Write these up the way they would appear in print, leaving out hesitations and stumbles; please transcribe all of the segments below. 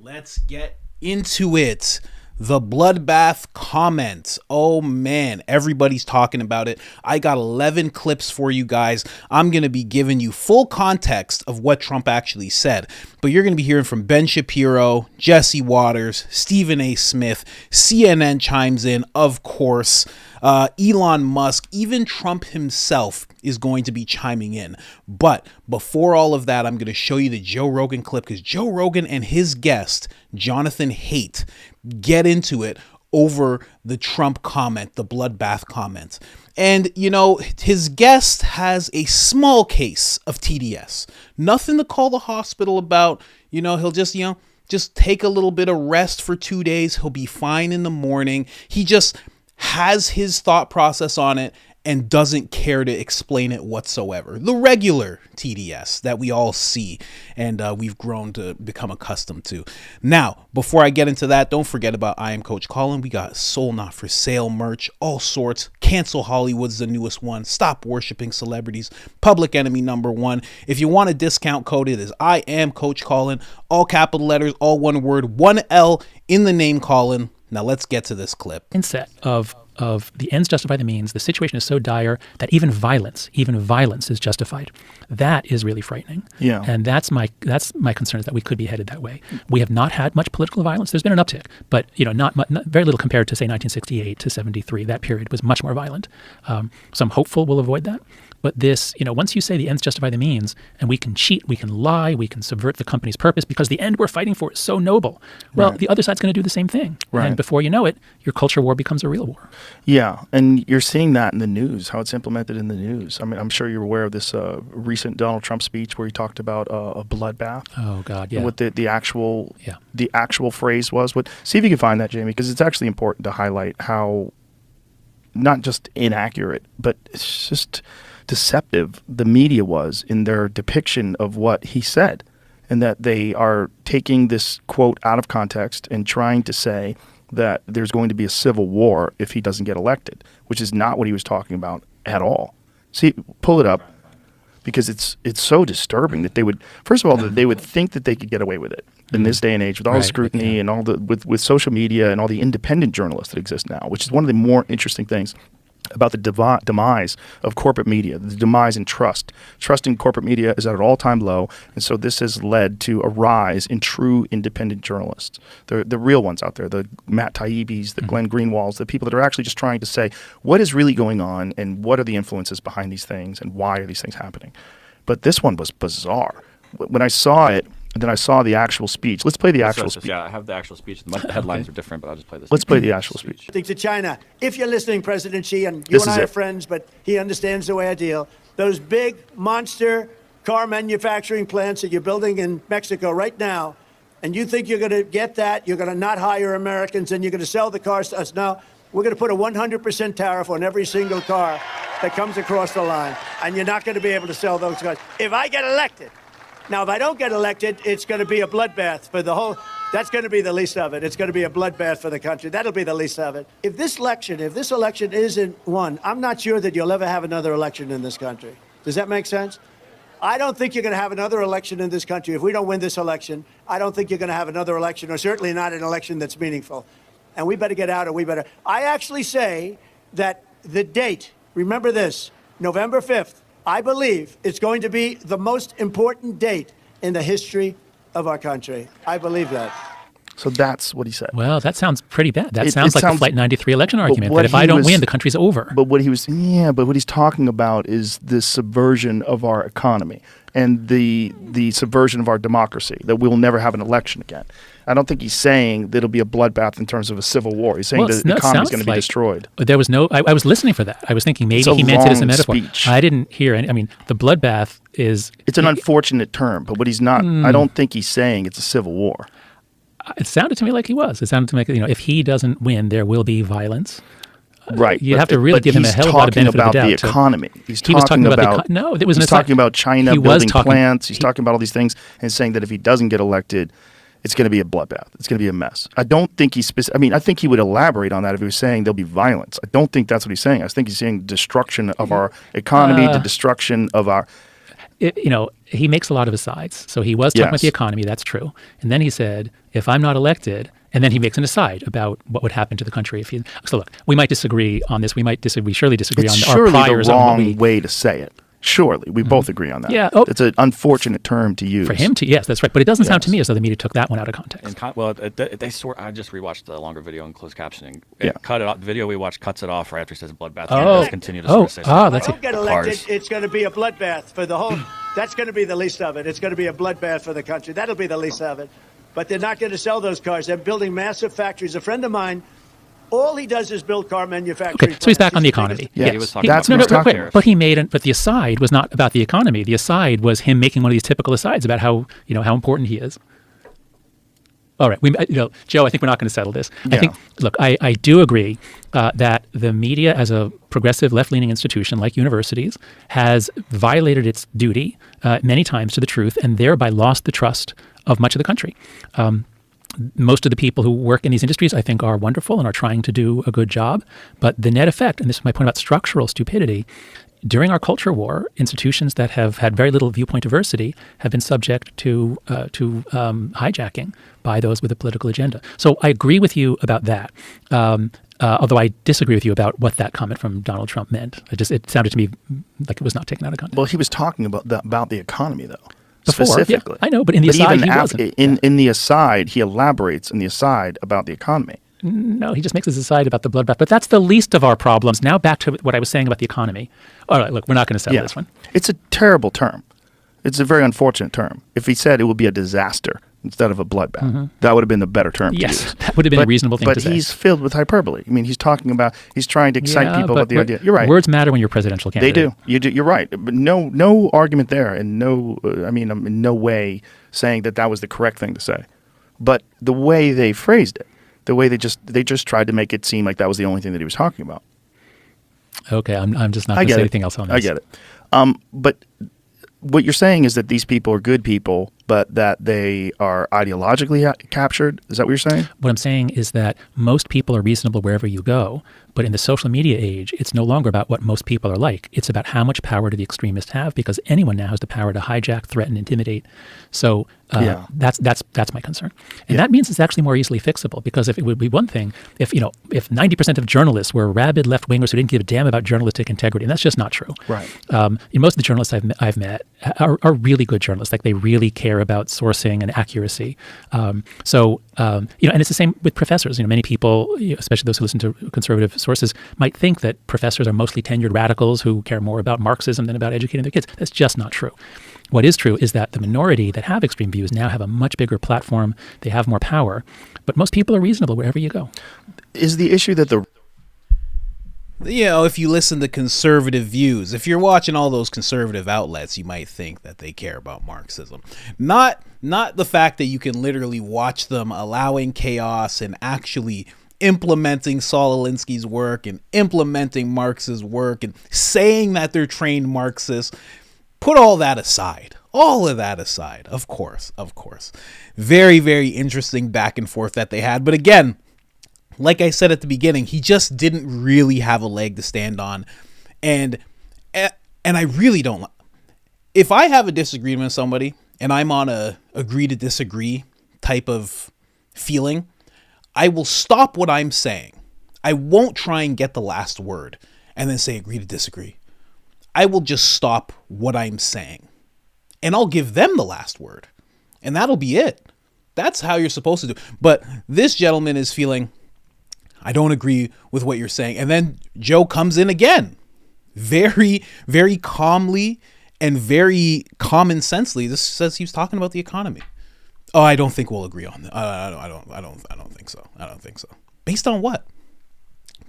Let's get into it. The Bloodbath comments. Oh man, everybody's talking about it. I got 11 clips for you guys. I'm going to be giving you full context of what Trump actually said. But you're going to be hearing from Ben Shapiro, Jesse Waters, Stephen A. Smith, CNN chimes in, of course. Elon Musk, even Trump himself is going to be chiming in. But before all of that, I'm going to show you the Joe Rogan clip because Joe Rogan and his guest, Jonathan Haidt, get into it over the Trump comment, the Bloodbath comment. And, you know, his guest has a small case of TDS. Nothing to call the hospital about. You know, he'll just, just take a little bit of rest for 2 days. He'll be fine in the morning. He just has his thought process on it and doesn't care to explain it whatsoever. The regular TDS that we all see and we've grown to become accustomed to. Now, before I get into that, don't forget about I Am Coach Colin. We got Soul Not For Sale merch, all sorts. Cancel Hollywood's the newest one. Stop worshiping celebrities. Public Enemy #1. If you want a discount code, it is I Am Coach Colin. All capital letters, all one word, 1 L in the name Colin. Now let's get to this clip. Mindset of the ends justify the means. The situation is so dire that even violence is justified. That is really frightening. Yeah. And that's my concern, is that we could be headed that way. We have not had much political violence. There's been an uptick, but not very little compared to say 1968 to 73. That period was much more violent. So I'm hopeful we'll avoid that. But this, once you say the ends justify the means, and we can cheat, we can lie, we can subvert the company's purpose because the end we're fighting for is so noble. Well, right. The other side's going to do the same thing. Right. And before you know it, your culture war becomes a real war. Yeah, and you're seeing that in the news, how it's implemented in the news. I mean, I'm sure you're aware of this recent Donald Trump speech where he talked about a bloodbath. Oh God, yeah. And what the actual phrase was. See if you can find that, Jamie, because it's actually important to highlight how not just inaccurate, but it's just deceptive the media was in their depiction of what he said, and that they are taking this quote out of context and trying to say that there's going to be a civil war if he doesn't get elected, which is not what he was talking about at all. See, pull it up, because it's so disturbing that they would, first of all, that they would think that they could get away with it in this day and age with all the scrutiny and all the with social media and all the independent journalists that exist now, which is one of the more interesting things about the demise of corporate media, the demise in trust. Trust in corporate media is at an all-time low, and so this has led to a rise in true independent journalists, the real ones out there, the Matt Taibbis, the Glenn Greenwalds, the people that are actually just trying to say what is really going on and what are the influences behind these things and why are these things happening. But this one was bizarre. When I saw it, and then I saw the actual speech. Let's play the actual speech. Yeah, I have the actual speech. The headlines are different, but I'll just play this. Let's play the actual speech. To China, if you're listening, President Xi, and you and I are friends, but he understands the way I deal, those big monster car manufacturing plants that you're building in Mexico right now, and you think you're going to get that, you're going to not hire Americans, and you're going to sell the cars to us. No, we're going to put a 100% tariff on every single car that comes across the line, and you're not going to be able to sell those cars. If I get elected, now, if I don't get elected, it's going to be a bloodbath for the whole. That's going to be the least of it. It's going to be a bloodbath for the country. That'll be the least of it. If this election isn't won, I'm not sure that you'll ever have another election in this country. Does that make sense? I don't think you're going to have another election in this country. If we don't win this election, I don't think you're going to have another election, or certainly not an election that's meaningful. And we better get out, or we better. I actually say that the date, remember this, November 5th, I believe it's going to be the most important date in the history of our country. I believe that. So that's what he said. Well, that sounds pretty bad. That sounds like the Flight 93 election argument, that if I don't win, the country's over. But what he's talking about is the subversion of our economy and the subversion of our democracy, that we'll never have an election again. I don't think he's saying that it'll be a bloodbath in terms of a civil war. He's saying the economy is going to be destroyed. There was no. I was listening for that. I was thinking maybe he meant it as a metaphor. Speech. I didn't hear any. I mean, the bloodbath is. It's an unfortunate term, but what he's not. I don't think he's saying it's a civil war. It sounded to me like he was. It sounded to me like, if he doesn't win, there will be violence. Right. You have to really give him a hell of a lot of benefit of the doubt. He's talking about the economy. He was talking about no, it was he's talking about China building plants. He's talking about all these things and saying that if he doesn't get elected, it's going to be a bloodbath. It's going to be a mess. I don't think he's I mean, I think he would elaborate on that if he was saying there'll be violence. I don't think that's what he's saying. I think he's saying destruction of our economy, the destruction of our he makes a lot of asides. So he was talking about the economy. That's true. And then he said, if I'm not elected, and then he makes an aside about what would happen to the country if he. So look, we might disagree on this. We surely disagree it's on our priors. It's surely the wrong way to say it. Surely. We both agree on that. Yeah. It's an unfortunate term to use. For him to, yes, that's right. But it doesn't sound to me as though the media took that one out of context. I just rewatched the longer video in closed captioning. Yeah. Cut it off. The video we watched cuts it off right after he says bloodbath. Oh. Continue to sort of say that's Don't get elected. It's going to be a bloodbath for the whole. That's going to be the least of it. It's going to be a bloodbath for the country. That'll be the least of it. But they're not going to sell those cars. They're building massive factories. A friend of mine, all he does is build car manufacturing. Okay, so he's back on the economy. Yeah, he was talking that's about what he's talking about. But he but the aside was not about the economy. The aside was him making one of these typical asides about how important he is. All right, Joe, I think we're not going to settle this. Yeah. I think, look, I do agree that the media as a progressive left-leaning institution like universities has violated its duty many times to the truth and thereby lost the trust of much of the country. Most of the people who work in these industries, I think, are wonderful and are trying to do a good job. But the net effect, and this is my point about structural stupidity, during our culture war, institutions that have had very little viewpoint diversity have been subject to hijacking by those with a political agenda. So I agree with you about that. Although I disagree with you about what that comment from Donald Trump meant. It sounded to me like it was not taken out of context. Well, he was talking about the economy, though. Before, specifically. Yeah, I know, but in the aside, he wasn't. In the aside, he elaborates in the aside about the economy. No, he just makes his aside about the bloodbath. But that's the least of our problems. Now back to what I was saying about the economy. All right, look, we're not going to settle this one. It's a terrible term. It's a very unfortunate term. If he said it would be a disaster instead of a bloodbath, that would have been the better term to use. That would have been a reasonable thing to say. But he's filled with hyperbole. I mean, he's trying to excite people about the idea. You're right. Words matter when you're presidential candidate. They do. You're right. But no argument there, and I'm in no way saying that was the correct thing to say. But the way they phrased it, the way they just tried to make it seem like that was the only thing that he was talking about. Okay, I'm just not going to say anything else on this. I get it. But what you're saying is that these people are good people, but that they are ideologically captured? Is that what you're saying? What I'm saying is that most people are reasonable wherever you go, but in the social media age, it's no longer about what most people are like. It's about how much power do the extremists have, because anyone now has the power to hijack, threaten, intimidate. So that's my concern. And that means it's actually more easily fixable, because if it would be one thing, if 90% of journalists were rabid left-wingers who didn't give a damn about journalistic integrity, and that's just not true. Right. Most of the journalists I've met are really good journalists. Like, they really care about sourcing and accuracy. And it's the same with professors. Many people, especially those who listen to conservative sources, might think that professors are mostly tenured radicals who care more about Marxism than about educating their kids. That's just not true. What is true is that the minority that have extreme views now have a much bigger platform. They have more power. But most people are reasonable wherever you go. Is the issue that if you listen to conservative views, if you're watching all those conservative outlets, you might think that they care about Marxism. Not the fact that you can literally watch them allowing chaos and actually implementing Saul Alinsky's work and implementing Marx's work and saying that they're trained Marxists. Put all that aside. All of that aside. Of course. Very, very interesting back and forth that they had. But again, like I said at the beginning, he just didn't really have a leg to stand on. And I really don't. If I have a disagreement with somebody and I'm on a agree to disagree type of feeling, I will stop what I'm saying. I won't try and get the last word and then say agree to disagree. I will just stop what I'm saying and I'll give them the last word, and that'll be it. That's how you're supposed to do. But this gentleman is feeling, I don't agree with what you're saying. And then Joe comes in again, very, very calmly and very common sensely. This says he was talking about the economy. Oh, I don't think we'll agree on that. I don't think so. I don't think so. Based on what?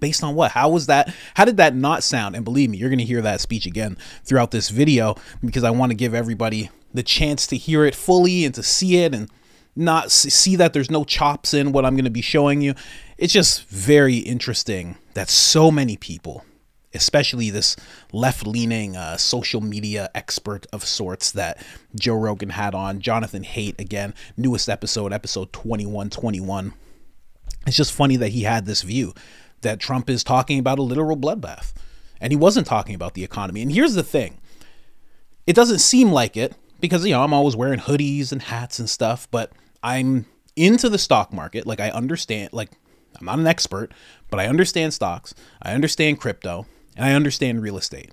Based on what? How was that? How did that not sound? And believe me, you're going to hear that speech again throughout this video, because I want to give everybody the chance to hear it fully and to see it and not see that there's no chops in what I'm going to be showing you. It's just very interesting that so many people, especially this left-leaning social media expert of sorts that Joe Rogan had on, Jonathan Haidt, again, newest episode 2121. It's just funny that he had this view that Trump is talking about a literal bloodbath, and he wasn't talking about the economy. And here's the thing. It doesn't seem like it because, you know, I'm always wearing hoodies and hats and stuff, but I'm into the stock market. Like, I understand, like, I'm not an expert, but I understand stocks, I understand crypto, and I understand real estate.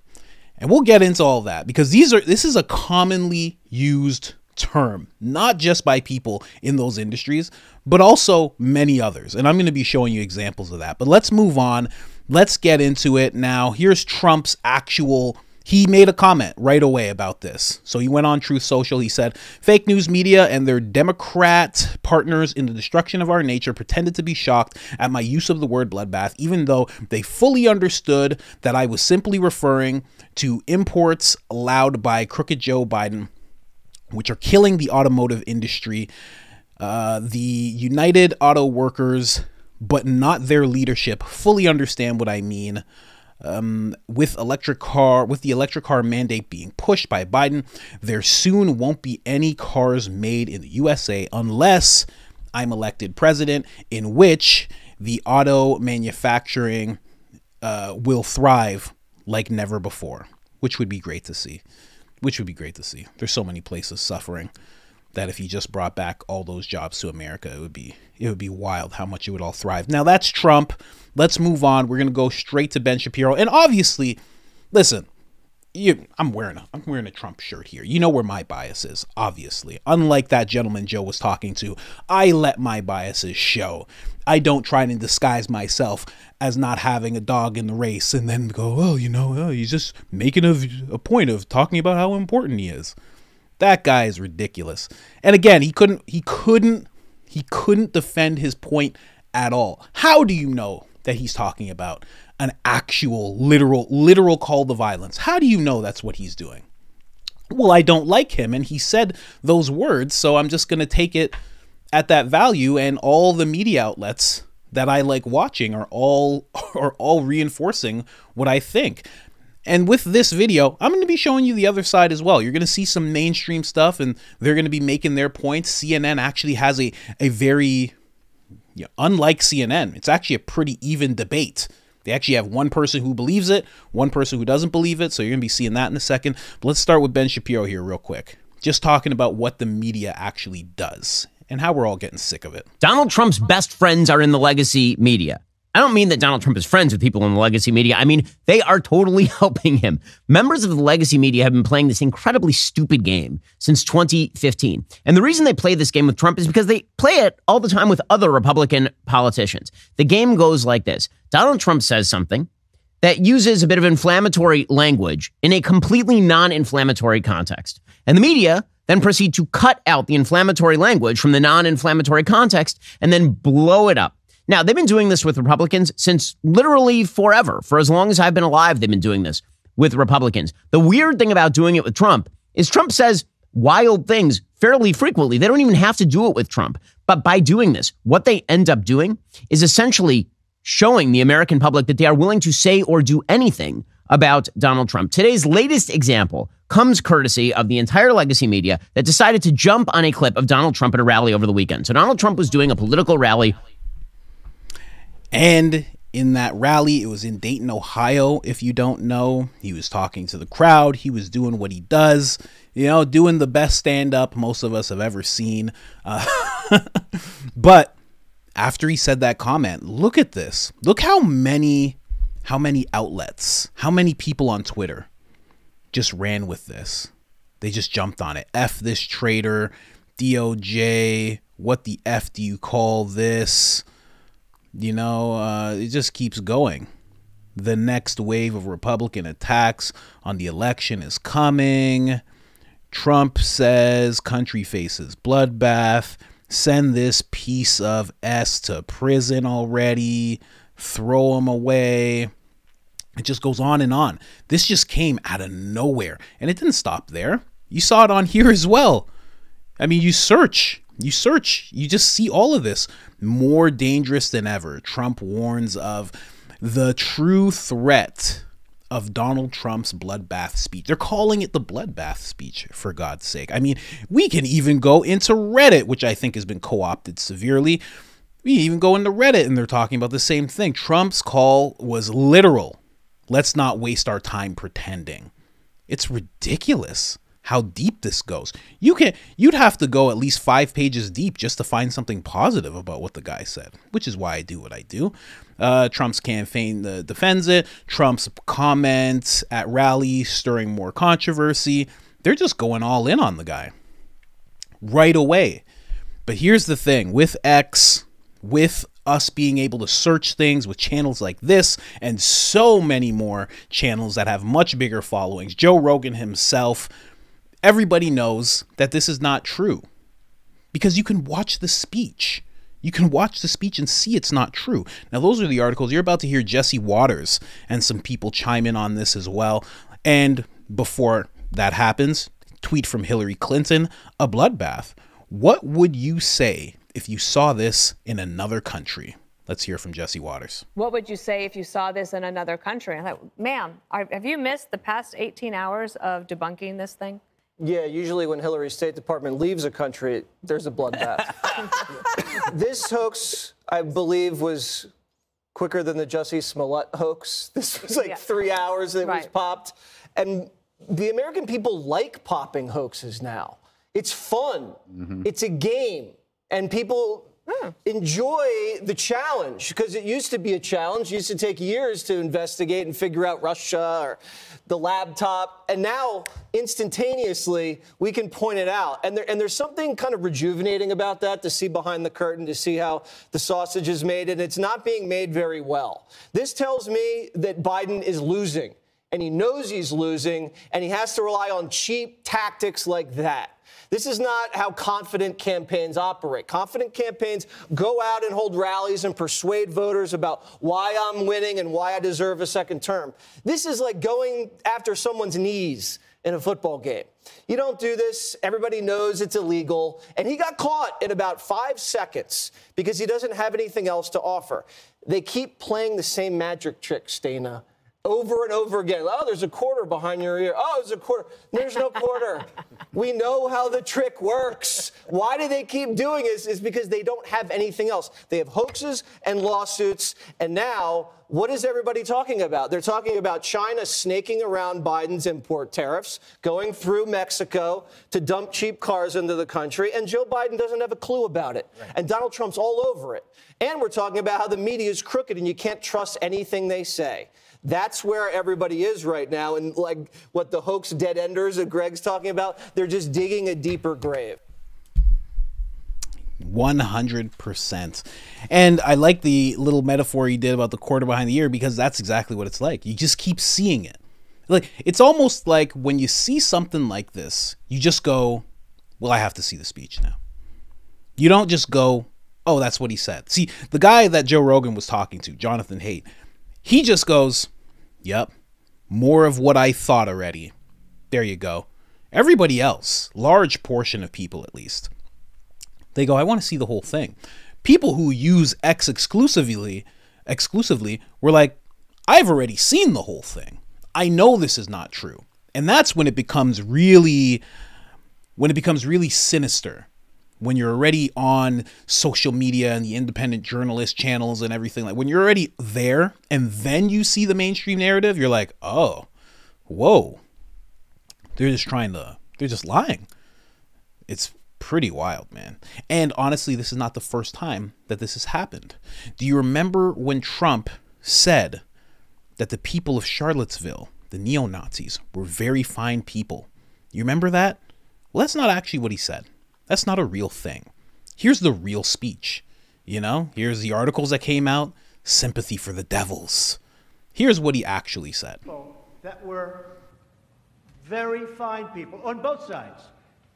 And we'll get into all that because this is a commonly used term, not just by people in those industries, but also many others. And I'm going to be showing you examples of that. But let's move on. Let's get into it now. Here's Trump's he made a comment right away about this. So he went on Truth Social. He said, fake news media and their Democrat partners in the destruction of our nature pretended to be shocked at my use of the word bloodbath, even though they fully understood that I was simply referring to imports allowed by crooked Joe Biden, which are killing the automotive industry, the United Auto Workers, but not their leadership, fully understand what I mean. With the electric car mandate being pushed by Biden, there soon won't be any cars made in the USA unless I'm elected president, in which the auto manufacturing will thrive like never before, which would be great to see. There's so many places suffering that if you just brought back all those jobs to America, it would be wild how much it would all thrive. Now that's Trump. Let's move on. We're going to go straight to Ben Shapiro. And obviously, listen, I'm wearing a Trump shirt here. You know where my bias is, obviously. Unlike that gentleman Joe was talking to, I let my biases show. I don't try to disguise myself as not having a dog in the race and then go, well, you know, he's just making a point of talking about how important he is. That guy is ridiculous. And again, he couldn't defend his point at all. How do you know that he's talking about an actual literal call to violence? How do you know that's what he's doing? Well, I don't like him and he said those words, so I'm just going to take it at that value, and all the media outlets that I like watching are all reinforcing what I think. And with this video, I'm going to be showing you the other side as well. You're going to see some mainstream stuff and they're going to be making their points. CNN actually has a very, unlike CNN, it's actually a pretty even debate. They actually have one person who believes it, one person who doesn't believe it. So you're going to be seeing that in a second. But let's start with Ben Shapiro here real quick. Just talking about what the media actually does and how we're all getting sick of it. Donald Trump's best friends are in the legacy media. I don't mean that Donald Trump is friends with people in the legacy media. I mean, they are totally helping him. Members of the legacy media have been playing this incredibly stupid game since 2015. And the reason they play this game with Trump is because they play it all the time with other Republican politicians. The game goes like this. Donald Trump says something that uses a bit of inflammatory language in a completely non-inflammatory context. And the media then proceed to cut out the inflammatory language from the non-inflammatory context and then blow it up. Now, they've been doing this with Republicans since literally forever. For as long as I've been alive, they've been doing this with Republicans. The weird thing about doing it with Trump is Trump says wild things fairly frequently. They don't even have to do it with Trump. But by doing this, what they end up doing is essentially showing the American public that they are willing to say or do anything about Donald Trump. Today's latest example comes courtesy of the entire legacy media that decided to jump on a clip of Donald Trump at a rally over the weekend. So Donald Trump was doing a political rally. And in that rally, it was in Dayton, Ohio. If you don't know, he was talking to the crowd. He was doing what he does, doing the best stand-up most of us have ever seen. But after he said that comment, look at this. Look how many outlets, how many people on Twitter just ran with this. They just jumped on it. F this traitor, DOJ, what the F do you call this? It just keeps going. The next wave of Republican attacks on the election is coming. Trump says country faces bloodbath. Send this piece of S to prison already. Throw him away. It just goes on and on. This just came out of nowhere. And it didn't stop there. You saw it on here as well. I mean, you search, you just see all of this. More dangerous than ever. Trump warns of the true threat of Donald Trump's bloodbath speech. They're calling it the bloodbath speech, for God's sake. I mean, we can even go into Reddit, which I think has been co-opted severely. We even go into Reddit and they're talking about the same thing. Trump's call was literal. Let's not waste our time pretending. It's ridiculous how deep this goes. You'd have to go at least 5 pages deep just to find something positive about what the guy said, which is why I do what I do. Trump's campaign defends it. Trump's comments at rallies stirring more controversy. They're just going all in on the guy right away. But here's the thing with X, with us being able to search things with channels like this and so many more channels that have much bigger followings, Joe Rogan himself, everybody knows that this is not true because you can watch the speech. You can watch the speech and see it's not true. Now, those are the articles. You're about to hear Jesse Waters and some people chime in on this as well. And before that happens, tweet from Hillary Clinton, a bloodbath. What would you say if you saw this in another country? Let's hear from Jesse Waters. What would you say if you saw this in another country? I thought, ma'am, have you missed the past 18 hours of debunking this thing? Yeah, usually when Hillary's State Department leaves a country, there's a bloodbath. This hoax, I believe, was quicker than the Jussie Smollett hoax. This was like 3 hours that it was popped. And the American people like popping hoaxes now. It's fun. It's a game. And people enjoy the challenge because it used to be a challenge. It used to take years to investigate and figure out Russia or the laptop. And now, instantaneously, we can point it out. And there's something kind of rejuvenating about that, to see behind the curtain, to see how the sausage is made. And it's not being made very well. This tells me that Biden is losing. And he knows he's losing. And he has to rely on cheap tactics like that. This is not how confident campaigns operate. Confident campaigns go out and hold rallies and persuade voters about why I'm winning and why I deserve a second term. This is like going after someone's knees in a football game. You don't do this. Everybody knows it's illegal. And he got caught in about 5 seconds because he doesn't have anything else to offer. They keep playing the same magic trick, Stana, over and over again. Oh, there's a quarter behind your ear. Oh, there's a quarter. There's no quarter. We know how the trick works. Why do they keep doing this? Is because they don't have anything else. They have hoaxes and lawsuits. And now, what is everybody talking about? They're talking about China snaking around Biden's import tariffs, going through Mexico to dump cheap cars into the country. And Joe Biden doesn't have a clue about it. Right. And Donald Trump's all over it. And we're talking about how the media is crooked and you can't trust anything they say. That's where everybody is right now. And like what the hoax dead enders that Greg's talking about, they're just digging a deeper grave. 100%. And I like the little metaphor he did about the quarter behind the ear because that's exactly what it's like. You just keep seeing it. Like, it's almost like when you see something like this, you just go, well, I have to see the speech now. You don't just go, oh, that's what he said. See, the guy that Joe Rogan was talking to, Jonathan Haidt, he just goes, yep, more of what I thought already. There you go. Everybody else, large portion of people at least, they go, I want to see the whole thing. People who use X exclusively were like, I've already seen the whole thing. I know this is not true. And that's when it becomes really sinister. When you're already on social media and the independent journalist channels and everything, like when you're already there and then you see the mainstream narrative, you're like, oh, whoa, they're just lying. It's pretty wild, man. And honestly, this is not the first time that this has happened. Do you remember when Trump said that the people of Charlottesville, the neo-Nazis, were very fine people? You remember that? Well, that's not actually what he said. That's not a real thing. Here's the real speech. You know, here's the articles that came out. Sympathy for the devils. Here's what he actually said. That were very fine people on both sides.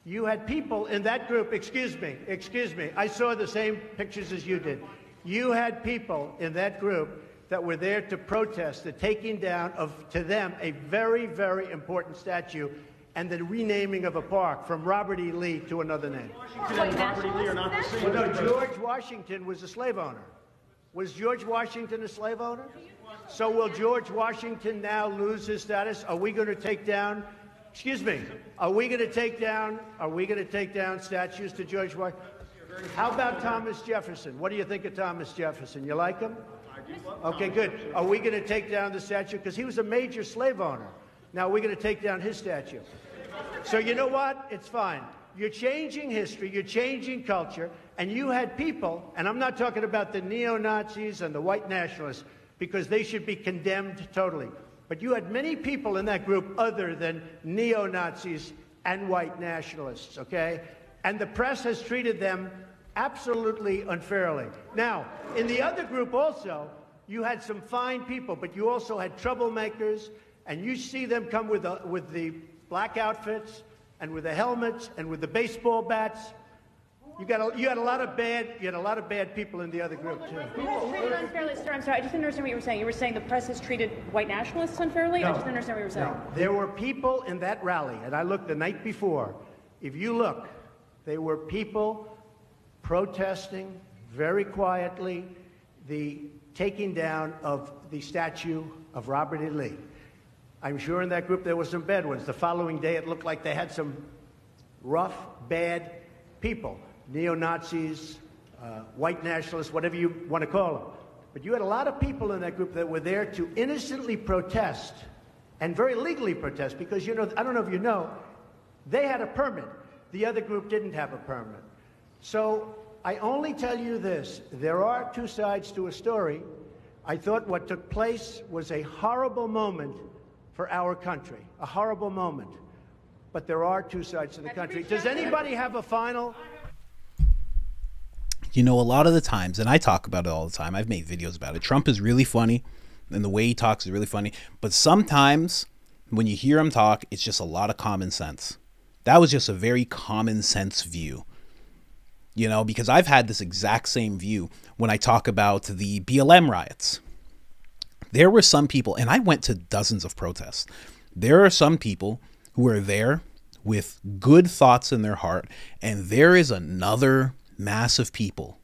You had people in that group, excuse me, I saw the same pictures as you did. You had people in that group that were there to protest the taking down of, to them, a very, very important statue and the renaming of a park from Robert E. Lee to another name. Robert E. Lee are not the same. Well, no, George Washington was a slave owner. Was George Washington a slave owner? So will George Washington now lose his status? Are we going to take down, excuse me, are we going to take down statues to George Washington? How about Thomas Jefferson? What do you think of Thomas Jefferson? You like him? Okay, good. Are we going to take down the statue? Because he was a major slave owner. Now we're going to take down his statue. So you know what? It's fine. You're changing history, you're changing culture, and you had people, and I'm not talking about the neo-Nazis and the white nationalists, because they should be condemned totally. But you had many people in that group other than neo-Nazis and white nationalists, okay? And the press has treated them absolutely unfairly. Now, in the other group also, you had some fine people, but you also had troublemakers, and you see them come with the black outfits and with the helmets and with the baseball bats. You had a lot of bad people in the other group too. Treated unfairly, sir. I'm sorry, I just didn't understand what you were saying. You were saying the press has treated white nationalists unfairly? No, I just didn't understand what you were saying. No. There were people in that rally, and I looked the night before. If you look, there were people protesting very quietly the taking down of the statue of Robert E. Lee. I'm sure in that group there were some bad ones. The following day it looked like they had some rough, bad people. Neo-Nazis, white nationalists, whatever you want to call them. But you had a lot of people in that group that were there to innocently protest, and very legally protest, because, you know, I don't know if you know, they had a permit. The other group didn't have a permit. So I only tell you this, there are two sides to a story. I thought what took place was a horrible moment for our country, a horrible moment. But there are two sides to the country. Does anybody have a final? You know, a lot of the times, and I talk about it all the time, I've made videos about it, Trump is really funny, and the way he talks is really funny, but sometimes when you hear him talk, it's just a lot of common sense. That was just a very common sense view. You know, because I've had this exact same view when I talk about the BLM riots. There were some people, and I went to dozens of protests. There are some people who are there with good thoughts in their heart, and there is another mass of people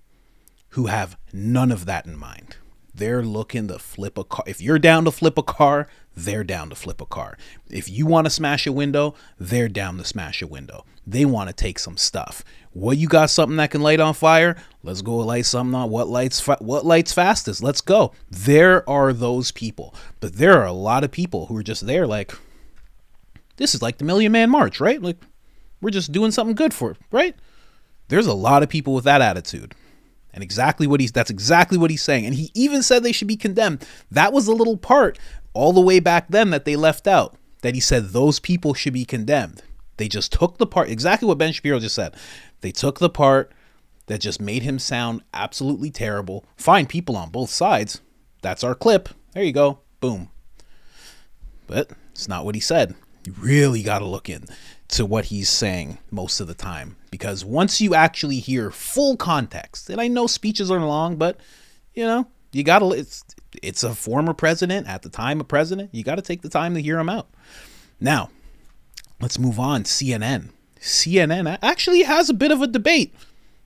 who have none of that in mind. They're looking to flip a car. If you're down to flip a car, they're down to flip a car. If you want to smash a window, they're down to smash a window. They want to take some stuff. What, you got something that can light on fire? Let's go light something on. What lights fastest? Let's go. There are those people. But there are a lot of people who are just there like, this is like the Million Man March, right? Like, we're just doing something good for it, right? There's a lot of people with that attitude. And that's exactly what he's saying. And he even said they should be condemned. That was the little part all the way back then that they left out, that he said those people should be condemned. They just took the part, exactly what Ben Shapiro just said. They took the part that just made him sound absolutely terrible. Fine people on both sides. That's our clip. There you go. Boom. But it's not what he said. You really got to look into what he's saying most of the time, because once you actually hear full context, and I know speeches are long, but you know, you got to, it's a former president at the time, a president, you got to take the time to hear him out. Now, let's move on. CNN actually has a bit of a debate.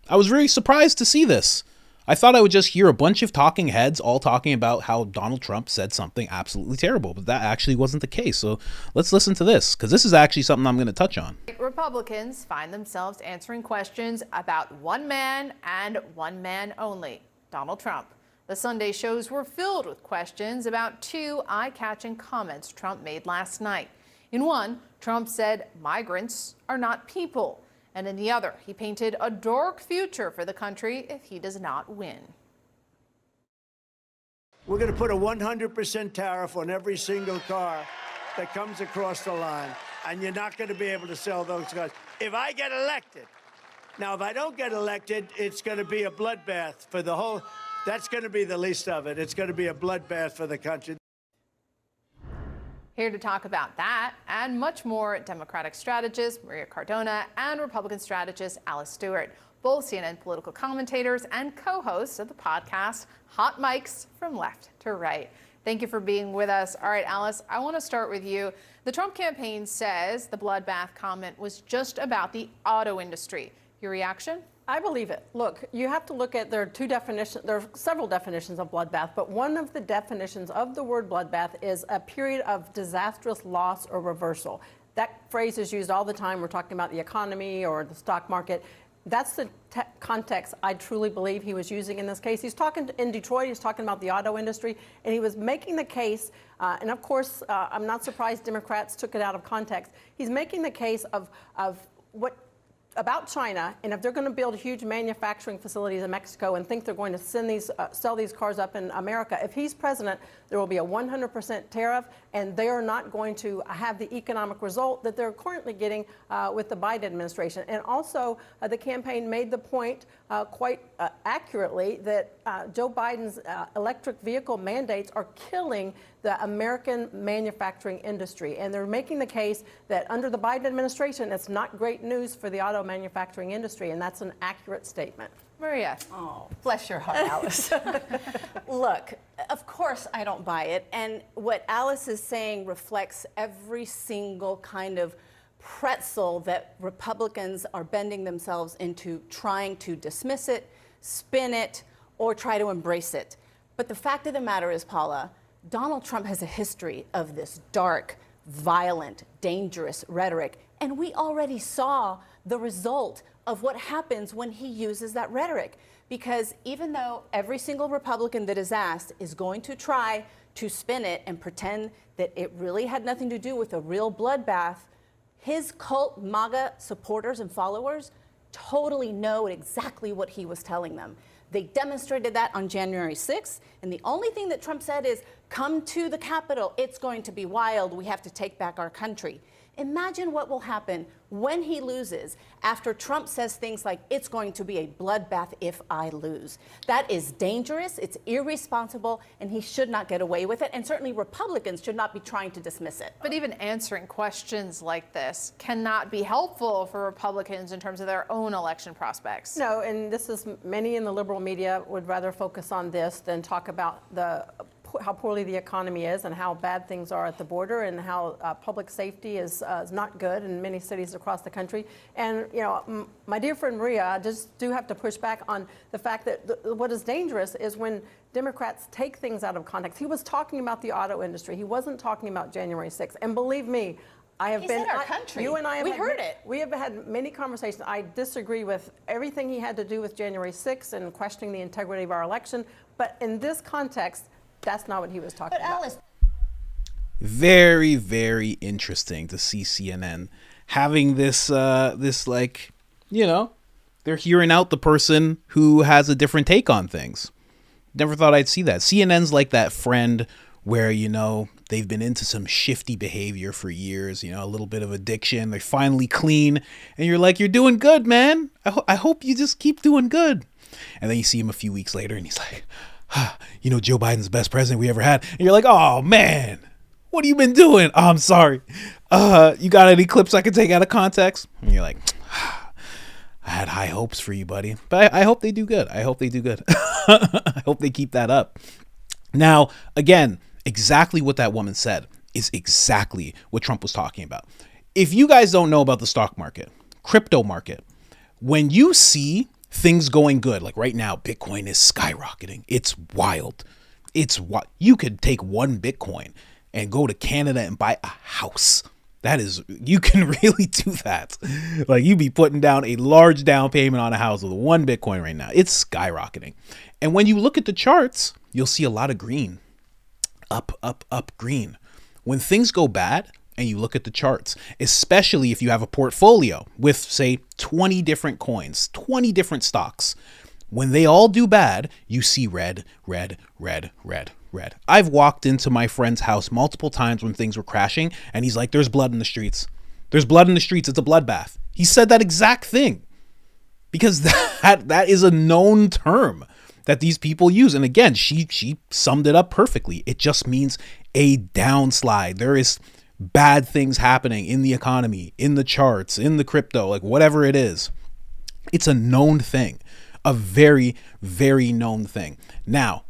I was very surprised to see this. I thought I would just hear a bunch of talking heads all talking about how Donald Trump said something absolutely terrible, but that actually wasn't the case. So let's listen to this, because this is actually something I'm going to touch on. Republicans find themselves answering questions about one man and one man only, Donald Trump. The Sunday shows were filled with questions about two eye-catching comments Trump made last night. In one, Trump said migrants are not people. And in the other, he painted a dark future for the country if he does not win. We're going to put a 100% tariff on every single car that comes across the line, and you're not going to be able to sell those cars if I get elected. Now, if I don't get elected, it's going to be a bloodbath for the whole. That's going to be the least of it. It's going to be a bloodbath for the country. Here to talk about that and much more, Democratic strategist Maria Cardona and Republican strategist Alice Stewart, both CNN political commentators and co-hosts of the podcast Hot Mics from Left to Right. Thank you for being with us. All right, Alice, I want to start with you. The Trump campaign says the bloodbath comment was just about the auto industry. Your reaction? I believe it. Look, you have to look at, there are several definitions of bloodbath, but one of the definitions of the word bloodbath is a period of disastrous loss or reversal. That phrase is used all the time. We're talking about the economy or the stock market. That's the context I truly believe he was using in this case. He's talking in Detroit, he's talking about the auto industry, and he was making the case, and of course, I'm not surprised Democrats took it out of context. He's making the case of what about China, and if they're going to build huge manufacturing facilities in Mexico and think they're going to send these, sell these cars up in America, if he's president, there will be a 100% tariff, and they are not going to have the economic result that they're currently getting with the Biden administration. And also, the campaign made the point quite accurately that Joe Biden's electric vehicle mandates are killing the American manufacturing industry. And they're making the case that under the Biden administration, it's not great news for the auto manufacturing industry, and that's an accurate statement. Maria. Oh, bless your heart, Alice. Look, of course I don't buy it. And what Alice is saying reflects every single kind of pretzel that Republicans are bending themselves into trying to dismiss it, spin it, or try to embrace it. But the fact of the matter is, Paula, Donald Trump has a history of this dark, violent, dangerous rhetoric. And we already saw the result of what happens when he uses that rhetoric. Because even though every single Republican that is asked is going to try to spin it and pretend that it really had nothing to do with a real bloodbath, his cult MAGA supporters and followers totally know exactly what he was telling them. They demonstrated that on January 6th, and the only thing that Trump said is, come to the Capitol, it's going to be wild, we have to take back our country. Imagine what will happen when he loses after Trump says things like, it's going to be a bloodbath if I lose. That is dangerous, it's irresponsible, and he should not get away with it. And certainly Republicans should not be trying to dismiss it. But even answering questions like this cannot be helpful for Republicans in terms of their own election prospects. No, and this is, many in the liberal media would rather focus on this than talk about how poorly the economy is and how bad things are at the border and how public safety is not good in many cities across the country. And, you know, my dear friend Maria, I just do have to push back on the fact that what is dangerous is when Democrats take things out of context. He was talking about the auto industry. He wasn't talking about January 6th. And believe me, I have been. Our country. You and I have heard it. We have had many conversations. I disagree with everything he had to do with January 6th and questioning the integrity of our election. But in this context, that's not what he was talking about. Alice. Very, very interesting to see CNN having this, like, you know, they're hearing out the person who has a different take on things. Never thought I'd see that. CNN's like that friend where, you know, they've been into some shifty behavior for years, you know, a little bit of addiction. They're finally clean. And you're like, you're doing good, man. I hope you just keep doing good. And then you see him a few weeks later and he's like, you know, Joe Biden's the best president we ever had. And you're like, oh, man, what have you been doing? Oh, I'm sorry. You got any clips I can take out of context? And you're like, I had high hopes for you, buddy. But I hope they do good. I hope they do good. I hope they keep that up. Now, again, exactly what that woman said is exactly what Trump was talking about. If you guys don't know about the stock market, crypto market, when you see things going good, like right now, Bitcoin is skyrocketing. It's wild. It's what you could take one Bitcoin and go to Canada and buy a house. That is, you can really do that. Like you'd be putting down a large down payment on a house with one Bitcoin right now. It's skyrocketing. And when you look at the charts, you'll see a lot of green. Up, up, up, green. When things go bad, and you look at the charts, especially if you have a portfolio with, say, 20 different coins, 20 different stocks. When they all do bad, you see red, red, red, red, red. I've walked into my friend's house multiple times when things were crashing, and he's like, there's blood in the streets. There's blood in the streets. It's a bloodbath. He said that exact thing because that is a known term that these people use. And again, she summed it up perfectly. It just means a downslide. There is bad things happening in the economy, in the charts, in the crypto, like whatever it is. It's a known thing, a very, very known thing. Now,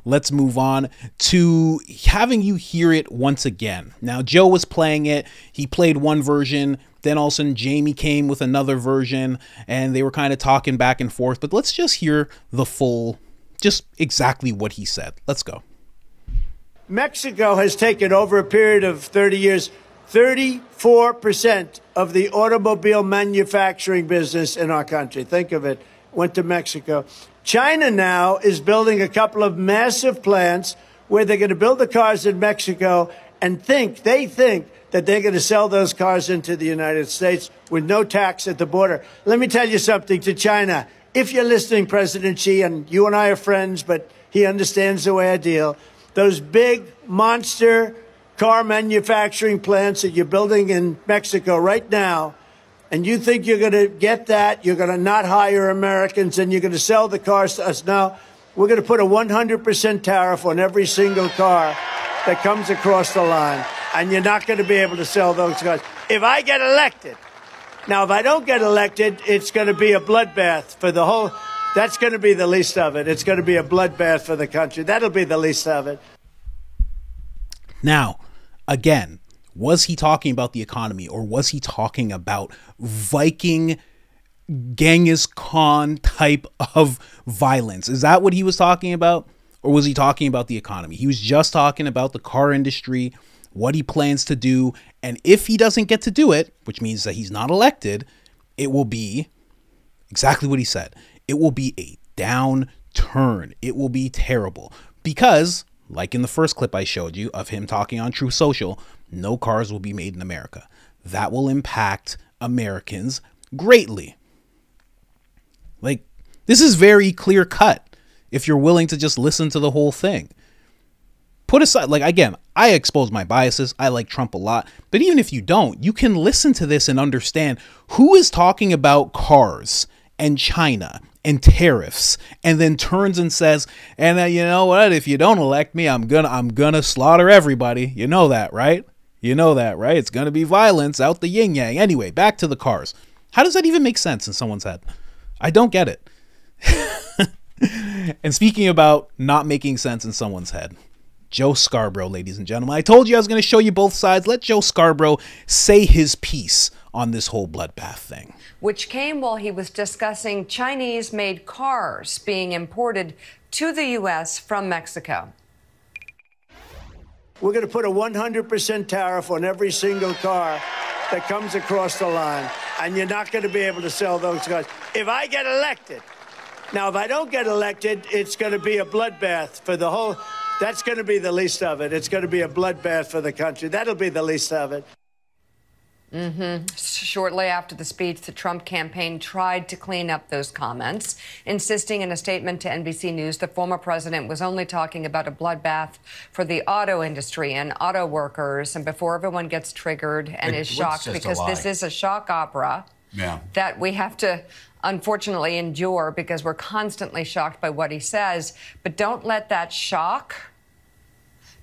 let's move on to having you hear it once again. Now, Joe was playing it. He played one version. Then all of a sudden, Jamie came with another version, and they were kind of talking back and forth. But let's just hear the full, just exactly what he said. Let's go. Mexico has taken over a period of 30 years 34% of the automobile manufacturing business in our country, think of it, went to Mexico. China now is building a couple of massive plants where they're going to build the cars in Mexico and they think that they're going to sell those cars into the United States with no tax at the border. Let me tell you something to China. If you're listening, President Xi, and you and I are friends, but he understands the way I deal, those big monster car manufacturing plants that you're building in Mexico right now, and you think you're going to get that, you're going to not hire Americans, and you're going to sell the cars to us. Now, we're going to put a 100% tariff on every single car that comes across the line, and you're not going to be able to sell those cars. If I get elected, now, if I don't get elected, it's going to be a bloodbath for the whole, that's going to be the least of it. It's going to be a bloodbath for the country. That'll be the least of it. Now, again, was he talking about the economy, or was he talking about Viking Genghis Khan type of violence? Is that what he was talking about? Or was he talking about the economy? He was just talking about the car industry, what he plans to do. And if he doesn't get to do it, which means that he's not elected, it will be exactly what he said. It will be a downturn. It will be terrible because, like in the first clip I showed you of him talking on Truth Social, no cars will be made in America. That will impact Americans greatly. Like, this is very clear cut if you're willing to just listen to the whole thing. Put aside, like, again, I expose my biases. I like Trump a lot. But even if you don't, you can listen to this and understand who is talking about cars and China and tariffs, and then turns and says, and you know what, if you don't elect me, I'm gonna slaughter everybody. You know that, right? You know that, right? It's gonna be violence out the yin yang. Anyway, back to the cars. How does that even make sense in someone's head? I don't get it. And speaking about not making sense in someone's head, Joe Scarborough, ladies and gentlemen. I told you I was going to show you both sides. Let Joe Scarborough say his piece on this whole bloodbath thing. Which came while he was discussing Chinese-made cars being imported to the U.S. from Mexico. We're going to put a 100% tariff on every single car that comes across the line, and you're not going to be able to sell those cars. If I get elected, now if I don't get elected, it's going to be a bloodbath for the whole, that's going to be the least of it. It's going to be a bloodbath for the country. That'll be the least of it. Shortly after the speech, the Trump campaign tried to clean up those comments, insisting in a statement to NBC News the former president was only talking about a bloodbath for the auto industry and auto workers. And before everyone gets triggered and is shocked, because this is a shock opera that we have to unfortunately endure because we're constantly shocked by what he says. But don't let that shock,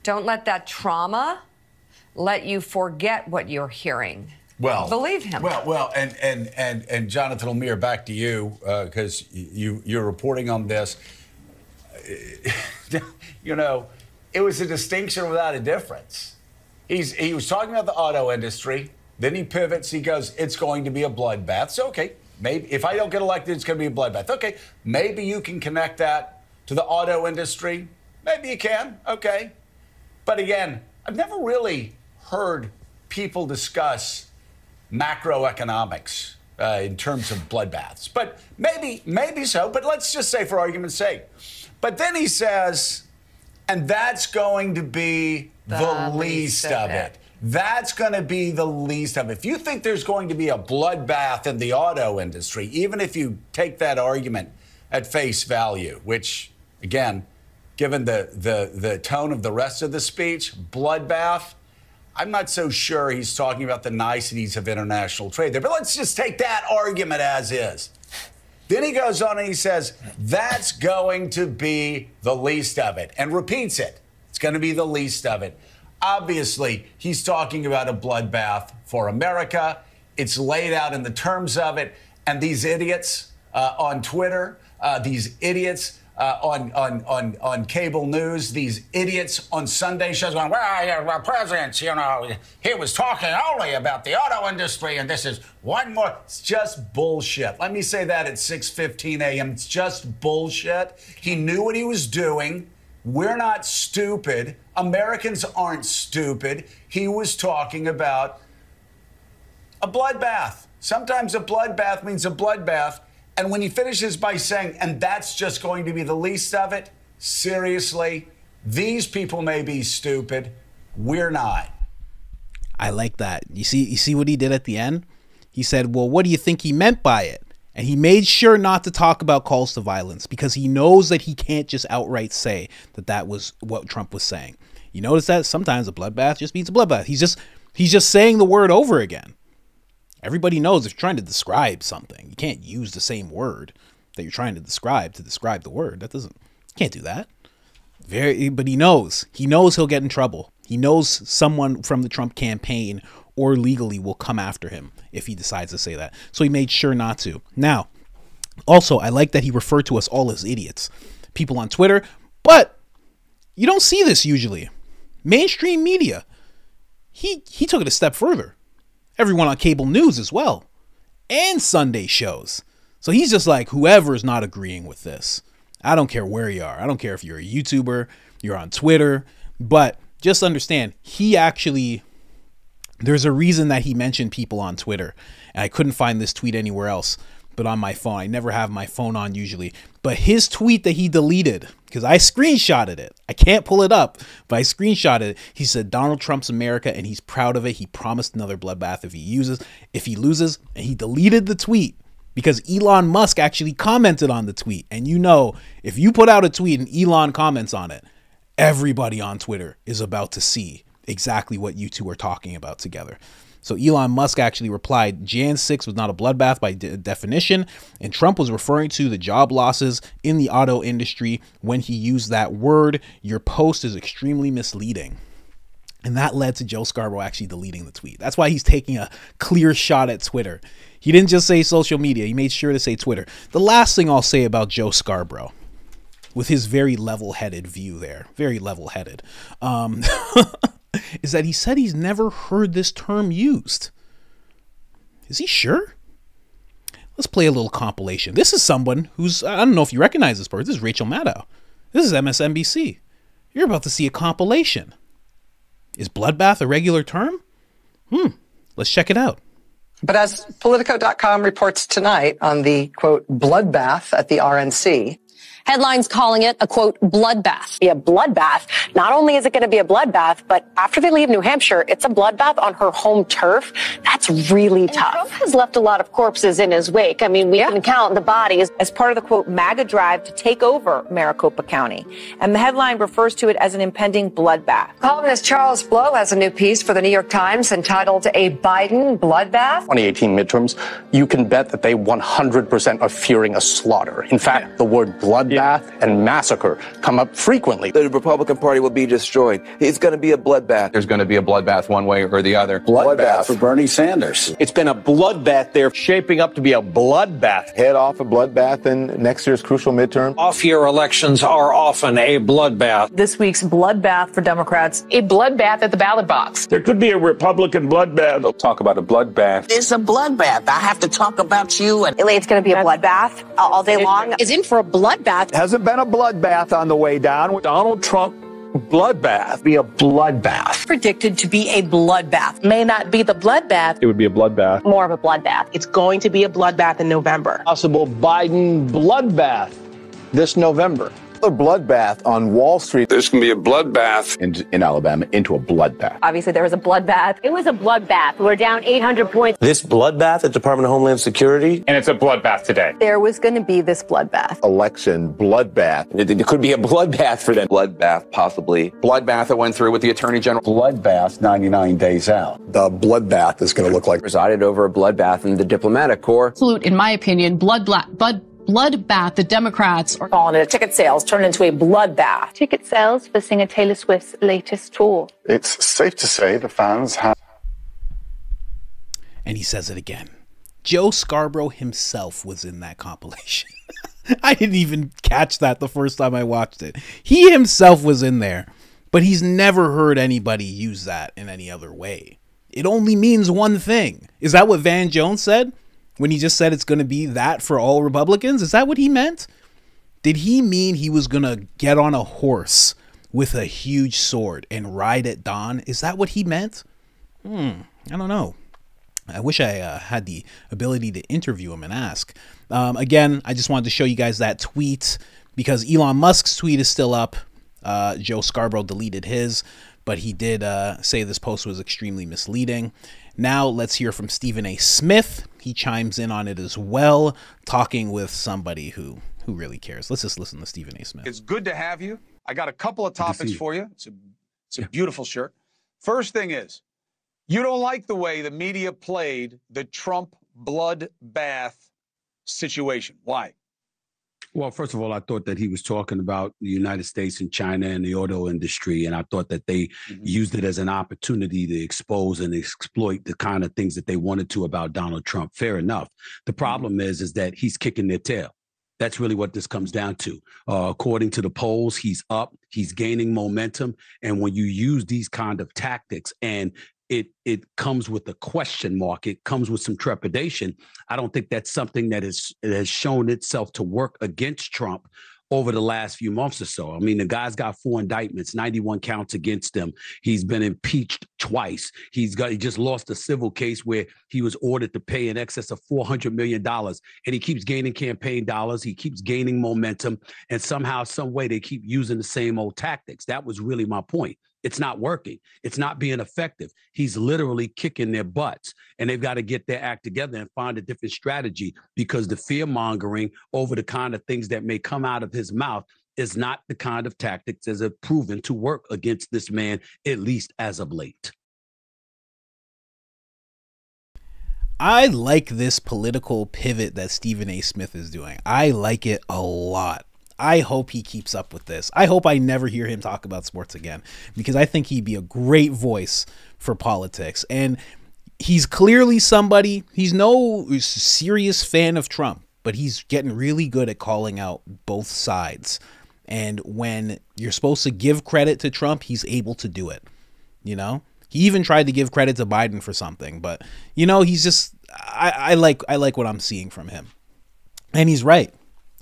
don't let that trauma let you forget what you're hearing. Well, believe him. Well, and Jonathan O'Meara, back to you because you're reporting on this. You know, it was a distinction without a difference. He was talking about the auto industry. Then he pivots. He goes, "It's going to be a bloodbath." So okay, maybe if I don't get elected, it's going to be a bloodbath. Okay, maybe you can connect that to the auto industry. Maybe you can. Okay, but again, I've never really heard people discuss macroeconomics in terms of bloodbaths. But maybe so, but let's just say for argument's sake. But then he says, and that's going to be the least of it. That's going to be the least of it. If you think there's going to be a bloodbath in the auto industry, even if you take that argument at face value, which, again, given the tone of the rest of the speech, bloodbath, I'm not so sure he's talking about the niceties of international trade there. But let's just take that argument as is. Then he goes on and he says, that's going to be the least of it, and repeats it. It's going to be the least of it. Obviously, he's talking about a bloodbath for America. It's laid out in the terms of it. And these idiots on Twitter, these idiots on cable news, these idiots on Sunday shows going, well, president, you know, he was talking only about the auto industry, and this is one more. It's just bullshit. Let me say that at 6:15 a.m. It's just bullshit. He knew what he was doing We're not stupid. Americans aren't stupid. He was talking about a bloodbath. Sometimes a bloodbath means a bloodbath. And when he finishes by saying, and that's just going to be the least of it, seriously, these people may be stupid. We're not. I like that. You see what he did at the end? He said, well, what do you think he meant by it? And he made sure not to talk about calls to violence because he knows that he can't just outright say that that was what Trump was saying. You notice that sometimes a bloodbath just means a bloodbath. He's just saying the word over again. Everybody knows if you're trying to describe something, you can't use the same word that you're trying to describe the word. You can't do that. But he knows he'll get in trouble. He knows someone from the Trump campaign or legally will come after him if he decides to say that. So he made sure not to. Now, also, I like that he referred to us all as idiots, people on Twitter, but you don't see this usually. Mainstream media, he took it a step further. Everyone on cable news as well, and Sunday shows. So he's just like, whoever's not agreeing with this, I don't care where you are. I don't care if you're a YouTuber, you're on Twitter, but just understand, there's a reason that he mentioned people on Twitter. And I couldn't find this tweet anywhere else but on my phone. I never have my phone on usually. But his tweet that he deleted, because I screenshotted it. I can't pull it up, but I screenshotted it. He said, Donald Trump's America, and he's proud of it. He promised another bloodbath if he loses. And he deleted the tweet because Elon Musk actually commented on the tweet. And you know, if you put out a tweet and Elon comments on it, everybody on Twitter is about to see exactly what you two are talking about together. So Elon Musk actually replied, Jan 6 was not a bloodbath by definition, and Trump was referring to the job losses in the auto industry when he used that word. Your post is extremely misleading. And that led to Joe Scarborough actually deleting the tweet. That's why he's taking a clear shot at Twitter. He didn't just say social media. He made sure to say Twitter. The last thing I'll say about Joe Scarborough, with his very level-headed view there, very level-headed, is that he said he's never heard this term used. Is he sure? Let's play a little compilation. This is someone who's, I don't know if you recognize this person. This is Rachel Maddow. This is MSNBC. You're about to see a compilation. Is bloodbath a regular term? Let's check it out. But as Politico.com reports tonight on the, quote, bloodbath at the RNC, headlines calling it a, quote, bloodbath. Be a bloodbath. Not only is it going to be a bloodbath, but after they leave New Hampshire, it's a bloodbath on her home turf. That's really tough. Trump has left a lot of corpses in his wake. I mean, we can count the bodies as part of the, quote, MAGA drive to take over Maricopa County. And the headline refers to it as an impending bloodbath. Columnist Charles Blow has a new piece for the New York Times entitled A Biden Bloodbath. 2018 midterms, you can bet that they 100% are fearing a slaughter. In fact, the word bloodbath and massacre come up frequently. The Republican Party will be destroyed. It's going to be a bloodbath. There's going to be a bloodbath one way or the other. Bloodbath for Bernie Sanders. It's been a bloodbath. They're shaping up to be a bloodbath. Head off a bloodbath in next year's crucial midterm. Off-year elections are often a bloodbath. This week's bloodbath for Democrats, a bloodbath at the ballot box. There could be a Republican bloodbath. They'll talk about a bloodbath. It's a bloodbath. I have to talk about you. It's going to be a bloodbath all day long. Is in for a bloodbath. Hasn't been a bloodbath on the way down. Donald Trump bloodbath. Be a bloodbath. Predicted to be a bloodbath. May not be the bloodbath. It would be a bloodbath. More of a bloodbath. It's going to be a bloodbath in November. Possible Biden bloodbath this November. A bloodbath on Wall Street. There's going to be a bloodbath in Alabama into a bloodbath. Obviously, there was a bloodbath. It was a bloodbath. We're down 800 points. This bloodbath at Department of Homeland Security. And it's a bloodbath today. There was going to be this bloodbath. Election bloodbath. It could be a bloodbath for them. Bloodbath, possibly. Bloodbath that went through with the Attorney General. Bloodbath 99 days out. The bloodbath is going to look like presided over a bloodbath in the diplomatic corps. Absolute, in my opinion, bloodbath. The Democrats are calling it a ticket sales turned into a bloodbath. Ticket sales for singer Taylor Swift's latest tour. It's safe to say the fans have. And he says it again. Joe Scarborough himself was in that compilation. I didn't even catch that the first time I watched it. He himself was in there, but he's never heard anybody use that in any other way. It only means one thing. Is that what Van Jones said? When he just said it's going to be that for all Republicans? Is that what he meant? Did he mean he was going to get on a horse with a huge sword and ride at dawn? Is that what he meant? I don't know. I wish I had the ability to interview him and ask. Again, I just wanted to show you guys that tweet because Elon Musk's tweet is still up. Joe Scarborough deleted his, but he did say this post was extremely misleading. Now let's hear from Stephen A. Smith. He chimes in on it as well, talking with somebody who really cares. Let's just listen to Stephen A. Smith. It's good to have you. I got a couple of topics for you. It's a beautiful shirt. First thing is, you don't like the way the media played the Trump bloodbath situation. Why? Well, first of all, I thought that he was talking about the United States and China and the auto industry, and I thought that they used it as an opportunity to expose and exploit the kind of things that they wanted to about Donald Trump. Fair enough. The problem is that he's kicking their tail. That's really what this comes down to. According to the polls, he's up, he's gaining momentum, and when you use these kind of tactics and it comes with a question mark. It comes with some trepidation. I don't think that's something that has shown itself to work against Trump over the last few months or so. I mean, the guy's got 4 indictments, 91 counts against him. He's been impeached twice. He just lost a civil case where he was ordered to pay in excess of $400 million. And he keeps gaining campaign dollars. He keeps gaining momentum. And somehow, some way, they keep using the same old tactics. That was really my point. It's not working. It's not being effective. He's literally kicking their butts, and they've got to get their act together and find a different strategy, because the fear mongering over the kind of things that may come out of his mouth is not the kind of tactics that have proven to work against this man, at least as of late. I like this political pivot that Stephen A. Smith is doing. I like it a lot. I hope he keeps up with this. I hope I never hear him talk about sports again, because I think he'd be a great voice for politics. And he's clearly somebody, he's no serious fan of Trump, but he's getting really good at calling out both sides. And when you're supposed to give credit to Trump, he's able to do it. You know, he even tried to give credit to Biden for something, but you know, he's just, I like what I'm seeing from him. And he's right.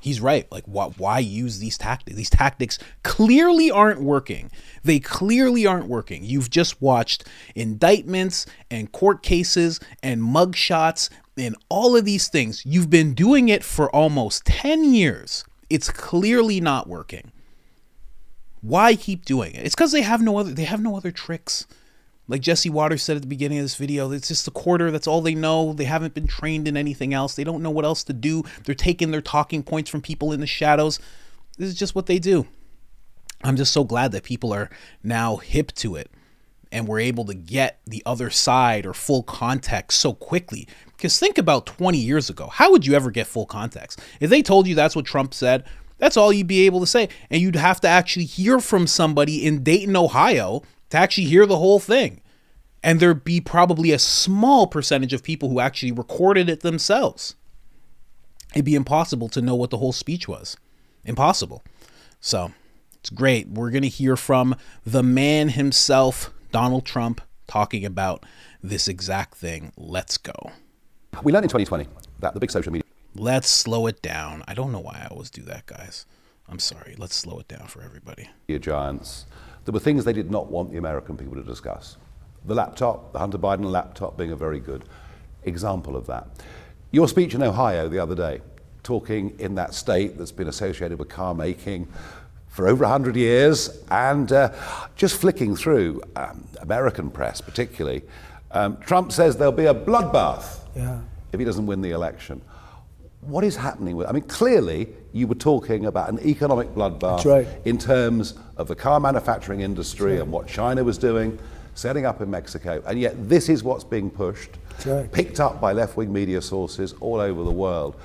He's right. Like, why use these tactics? These tactics clearly aren't working. They clearly aren't working. You've just watched indictments and court cases and mugshots and all of these things. You've been doing it for almost 10 years. It's clearly not working. Why keep doing it? It's because they have no other tricks. Like Jesse Waters said at the beginning of this video, it's just a quarter. That's all they know. They haven't been trained in anything else. They don't know what else to do. They're taking their talking points from people in the shadows. This is just what they do. I'm just so glad that people are now hip to it and we're able to get the other side or full context so quickly. Because think about 20 years ago. How would you ever get full context? If they told you that's what Trump said, that's all you'd be able to say. And you'd have to actually hear from somebody in Dayton, Ohio, to actually hear the whole thing. And there'd be probably a small percentage of people who actually recorded it themselves. It'd be impossible to know what the whole speech was. Impossible. So it's great. We're going to hear from the man himself, Donald Trump, talking about this exact thing. Let's go. We learned in 2020 that the big social media... Let's slow it down. I don't know why I always do that, guys. I'm sorry. Let's slow it down for everybody. Giants. There were things they did not want the American people to discuss. The laptop, the Hunter Biden laptop being a very good example of that. Your speech in Ohio the other day, talking in that state that's been associated with car making for over 100 years, and just flicking through American press particularly, Trump says there'll be a bloodbath if he doesn't win the election. What is happening with, I mean, clearly you were talking about an economic bloodbath in terms of the car manufacturing industry and what China was doing, setting up in Mexico, and yet this is what's being pushed, picked up by left-wing media sources all over the world.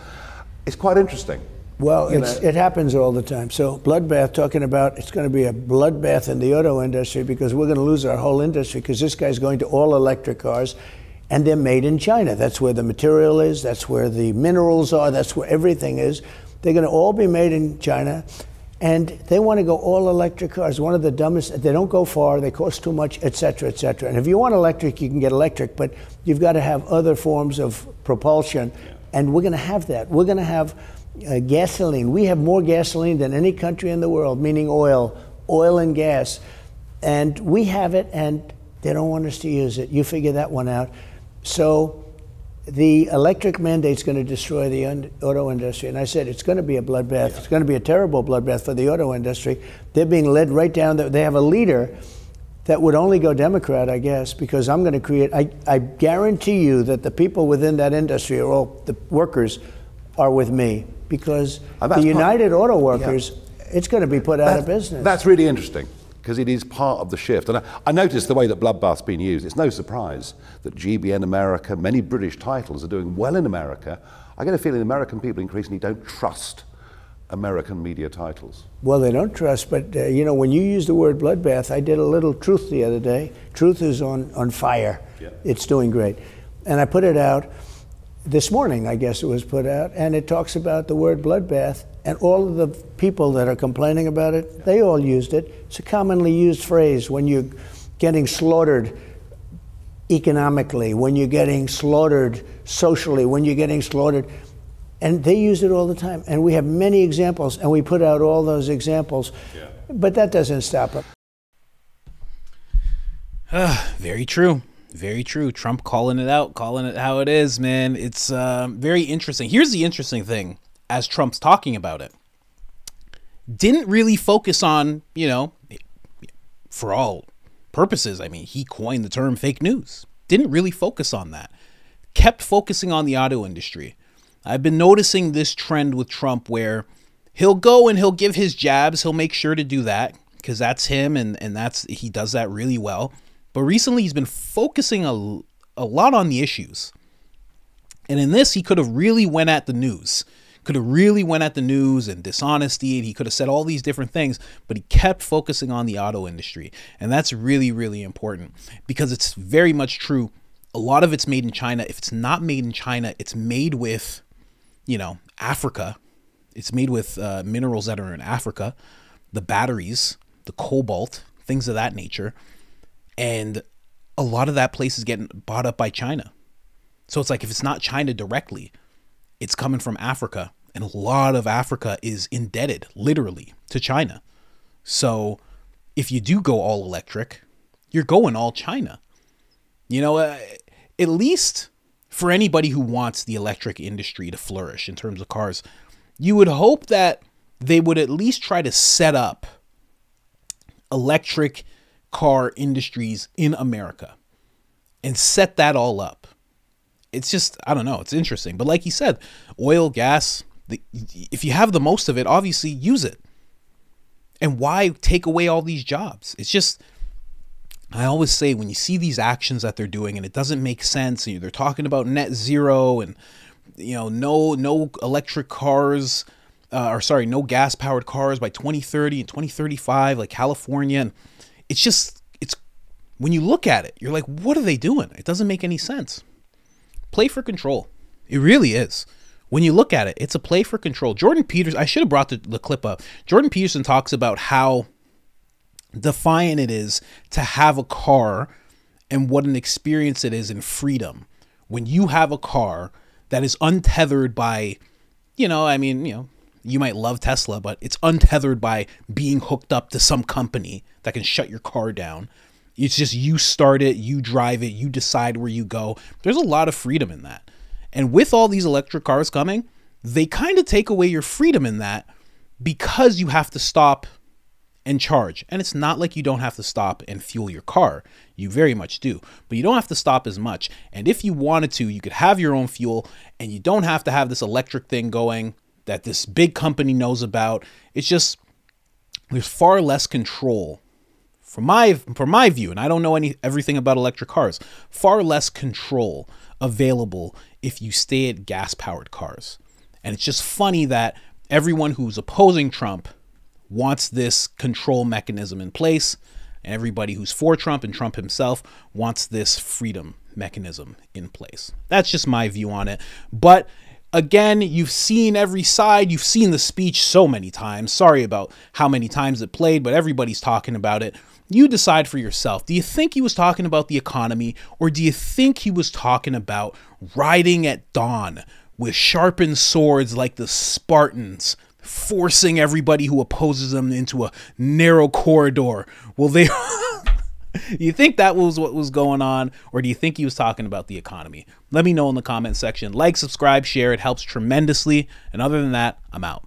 It's quite interesting. Well, it happens all the time. So bloodbath, talking about it's going to be a bloodbath in the auto industry because we're going to lose our whole industry because this guy's going to all electric cars. And they're made in China. That's where the material is. That's where the minerals are. That's where everything is. They're going to all be made in China. And they want to go all electric cars. One of the dumbest, they don't go far. They cost too much, et cetera, et cetera. And if you want electric, you can get electric. But you've got to have other forms of propulsion. And we're going to have that. We're going to have gasoline. We have more gasoline than any country in the world, meaning oil and gas. And we have it, and they don't want us to use it. You figure that one out. So the electric mandate's going to destroy the auto industry. And I said, it's going to be a bloodbath. Yeah. It's going to be a terrible bloodbath for the auto industry. They're being led right down. They have a leader that would only go Democrat, I guess, because I'm going to create, I guarantee you that the people within that industry, or all the workers, are with me. Because the United Auto Workers, it's going to be put out of business. That's really interesting, because it is part of the shift. And I noticed the way that Bloodbath's been used. It's no surprise that GBN America, many British titles are doing well in America. I get a feeling American people increasingly don't trust American media titles. Well, they don't trust, but you know, when you use the word bloodbath, I did a little Truth the other day. Truth is on fire. Yeah. It's doing great. And I put it out this morning, I guess it was put out, and it talks about the word bloodbath, and all of the people that are complaining about it, they all used it. It's a commonly used phrase when you're getting slaughtered economically, when you're getting slaughtered socially, when you're getting slaughtered. And they use it all the time. And we have many examples, and we put out all those examples. Yeah. But that doesn't stop it. Very true. Very true. Trump calling it out, calling it how it is, man. It's very interesting. Here's the interesting thing as Trump's talking about it. Didn't really focus on, you know, for all purposes, I mean, he coined the term fake news. Didn't really focus on that. Kept focusing on the auto industry. I've been noticing this trend with Trump where he'll go and he'll give his jabs. He'll make sure to do that because that's him, and he does that really well. But recently he's been focusing a lot on the issues. And in this, he could have really went at the news. Could have really went at the news and dishonesty, and he could have said all these different things, but he kept focusing on the auto industry. And that's really, really important because it's very much true. A lot of it's made in China. If it's not made in China, it's made with, you know, Africa. It's made with minerals that are in Africa, the batteries, the cobalt, things of that nature. And a lot of that place is getting bought up by China. So it's like, if it's not China directly, it's coming from Africa. And a lot of Africa is indebted literally to China. So if you do go all electric, you're going all China. You know, at least for anybody who wants the electric industry to flourish in terms of cars, you would hope that they would at least try to set up electric car industries in America and set that all up. It's just, I don't know, it's interesting. But like he said, oil, gas, if you have the most of it, obviously use it. And why take away all these jobs? It's just, I always say when you see these actions that they're doing and it doesn't make sense, and they're talking about net zero and, you know, no electric cars, no gas powered cars by 2030 and 2035, like California. And it's just, when you look at it, you're like, what are they doing? It doesn't make any sense. Play for control. It really is. When you look at it, it's a play for control. Jordan Peterson, I should have brought the clip up. Jordan Peterson talks about how defiant it is to have a car and what an experience it is in freedom. When you have a car that is untethered by, you know, I mean, you know, you might love Tesla, but it's untethered by being hooked up to some company that can shut your car down. It's just you start it, you drive it, you decide where you go. There's a lot of freedom in that. And with all these electric cars coming, they kind of take away your freedom in that because you have to stop and charge. And it's not like you don't have to stop and fuel your car. You very much do, but you don't have to stop as much. And if you wanted to, you could have your own fuel and you don't have to have this electric thing going that this big company knows about. It's just, there's far less control from my view, and I don't know everything about electric cars, far less control available if you stay at gas-powered cars. And it's just funny that everyone who's opposing Trump wants this control mechanism in place, and everybody who's for Trump and Trump himself wants this freedom mechanism in place. That's just my view on it. But again, you've seen every side. You've seen the speech so many times. Sorry about how many times it played, but everybody's talking about it. You decide for yourself. Do you think he was talking about the economy, or do you think he was talking about riding at dawn with sharpened swords like the Spartans, forcing everybody who opposes them into a narrow corridor. Well, they... You think that was what was going on, or do you think he was talking about the economy? Let me know in the comment section. Like, subscribe, share. It helps tremendously. And other than that, I'm out.